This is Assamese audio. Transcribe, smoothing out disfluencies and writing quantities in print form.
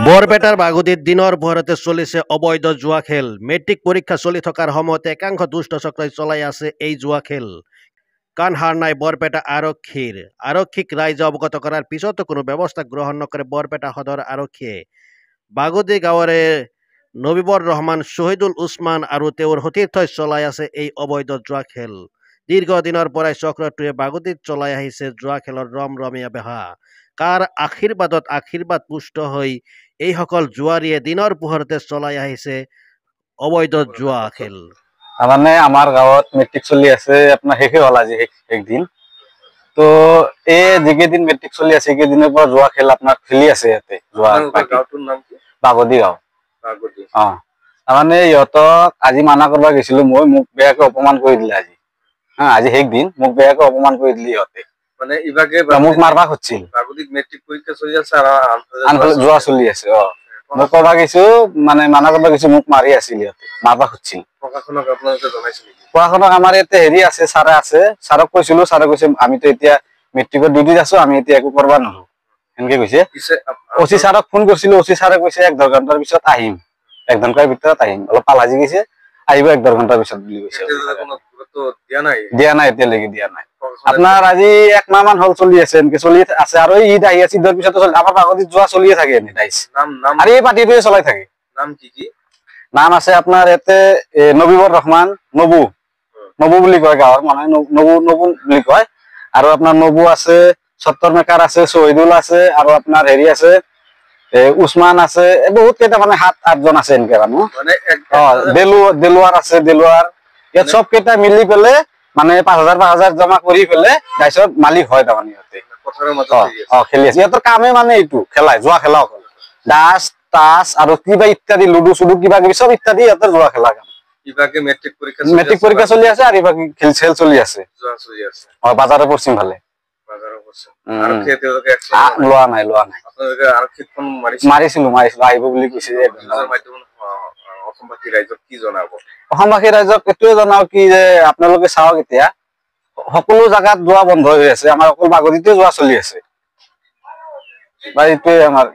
বৰপেটাৰ বাগুদিত দিনৰ পোহৰতে চলিছে অবৈধ জুৱা খেল। মেট্ৰিক পৰীক্ষা চলি থকাৰ সময়তে একাংশ দুষ্ট চক্ৰই চলাই আছে এই জুৱা খেল। কাণ সাৰ নাই বৰপেটা আৰক্ষীৰ। আৰক্ষীক ৰাইজে অৱগত কৰাৰ পিছতো কোনো ব্যৱস্থা গ্ৰহণ নকৰে বৰপেটা সদৰ আৰক্ষীয়ে। বাগুদি গাঁৱৰে নবীবৰ ৰহমান, শহীদুল উছমান আৰু তেওঁৰ সতীৰ্থই চলাই আছে এই অবৈধ জুৱা খেল। দীৰ্ঘদিনৰ পৰাই চক্ৰটোৱে বাগুদিত চলাই আহিছে জুৱা খেলৰ ৰমৰমীয়া বেহা। কাৰ আশীৰ্বাদত আশীৰ্বাদ পুষ্ট হৈ এইসকল জুৱাৰীয়ে দিনৰ পোহৰতে চলাই আহিছে অবৈধ জুৱা খেল। মানে আমাৰ গাঁৱত মেট্ৰিক চলি আছে, আপোনাৰ শেষে হ'ল আজি একদিন। তো এই যিকেইদিন মেট্ৰিক চলি আছে সেইকেইদিনৰ পৰা জুৱা খেল আপোনাৰ খেলি আছে ইয়াতে। বাগদি গাঁও। তাৰমানে ইহঁতক আজি মানা কৰিব গৈছিলো মই, মোক বেয়াকে অপমান কৰি দিলে আজি। আজি শেষ দিন মোক বেয়াকে অপমান কৰি দিলে ইহঁতে। মানে ইভাগে মোক মাৰবা খুজিছিল। মেট্ৰিক পৰীক্ষা চলি আছে আৰু জুৱা চলি আছে। মোক কব গৈছো, মানে মানা কৰিব গৈছো, মোক মাৰি আছিল ইহঁতে, মাৰবা খুজিছিল। প্ৰশাসনক আপোনালোকে জনাইছিল? প্ৰশাসনক আমাৰ ইয়াতে হেৰি আছে, ছাৰে আছে, ছাৰক কৈছিলো, ছাৰে কৈছে আমিতো এতিয়া মেট্ৰিকৰ ডিউটিত আছো, আমি এতিয়া একো কৰিব নোৱাৰো এনেকে কৈছে। অচি ছাৰক ফোন কৰিছিলো, অচি ছাৰে কৈছে 1-1.5 ঘণ্টাৰ পিছত আহিম, 1 ঘণ্টাৰ ভিতৰত আহিম, অলপ পালাজি গৈছে, আহিব 1-1.5 ঘণ্টাৰ পিছত বুলি কৈছে। দিয়া নাই এতিয়ালৈকে, দিয়া নাই। আপোনাৰ আজি 1 মাহ মান হল চলি আছে, এনেকে চলি আছে। আৰু ঈদ আহি আছে, ঈদৰ পিছতো আমাৰ বাগদিত যোৱা চলিয়ে থাকে এনে দাইজ। আৰু এই পাৰ্টিটোৱে চলাই থাকে। নাম কি কি? নাম আছে আপোনাৰ ইয়াতে নবীবৰ ৰহমান, নবু বুলি কয় গাঁৱৰ মানুহে, নবু বুলি কয়। আৰু আপোনাৰ নবু আছে, সত্তৰ মেকাৰ আছে, শহীদুল আছে, আৰু আপোনাৰ হেৰি আছে উছমান আছে, বহুত কেইটা মানে 7-8 জন আছে এনেকে মানুহ। দেলুৱাৰ আছে, দেলুৱাৰ। ইয়াত চব কেইটা মিলি পেলাই মানে 5,000 জমা কৰি পেলাই তাৰপিছত মালিক হয় তাৰমানে ইহঁতে। খেলি আছে। ইহঁতৰ কামে মানে এইটো খেলাই, জুৱা খেলা অকল। ডাচ টাচ আৰু কিবা ইত্যাদি, লুডু চুডু কিবা কিবি চব ইত্যাদি ইহঁতৰ জুৱা খেলা কাম। মেট্ৰিক পৰীক্ষা চলি আছে আৰু ইবাগে খেল চেল চলি আছে। বাজাৰৰ পশ্চিম ফালে। লোৱা নাই। মাৰিছিলো আহিব বুলি কৈছে। অসমবাসী ৰাইজক এইটোৱে জনাও কি যে আপোনালোকে চাওক, এতিয়া সকলো জাগাত যোৱা বন্ধ হৈ আছে, আমাৰ অকল বাগদিতে যোৱা চলি আছে। বা এইটোৱে আমাৰ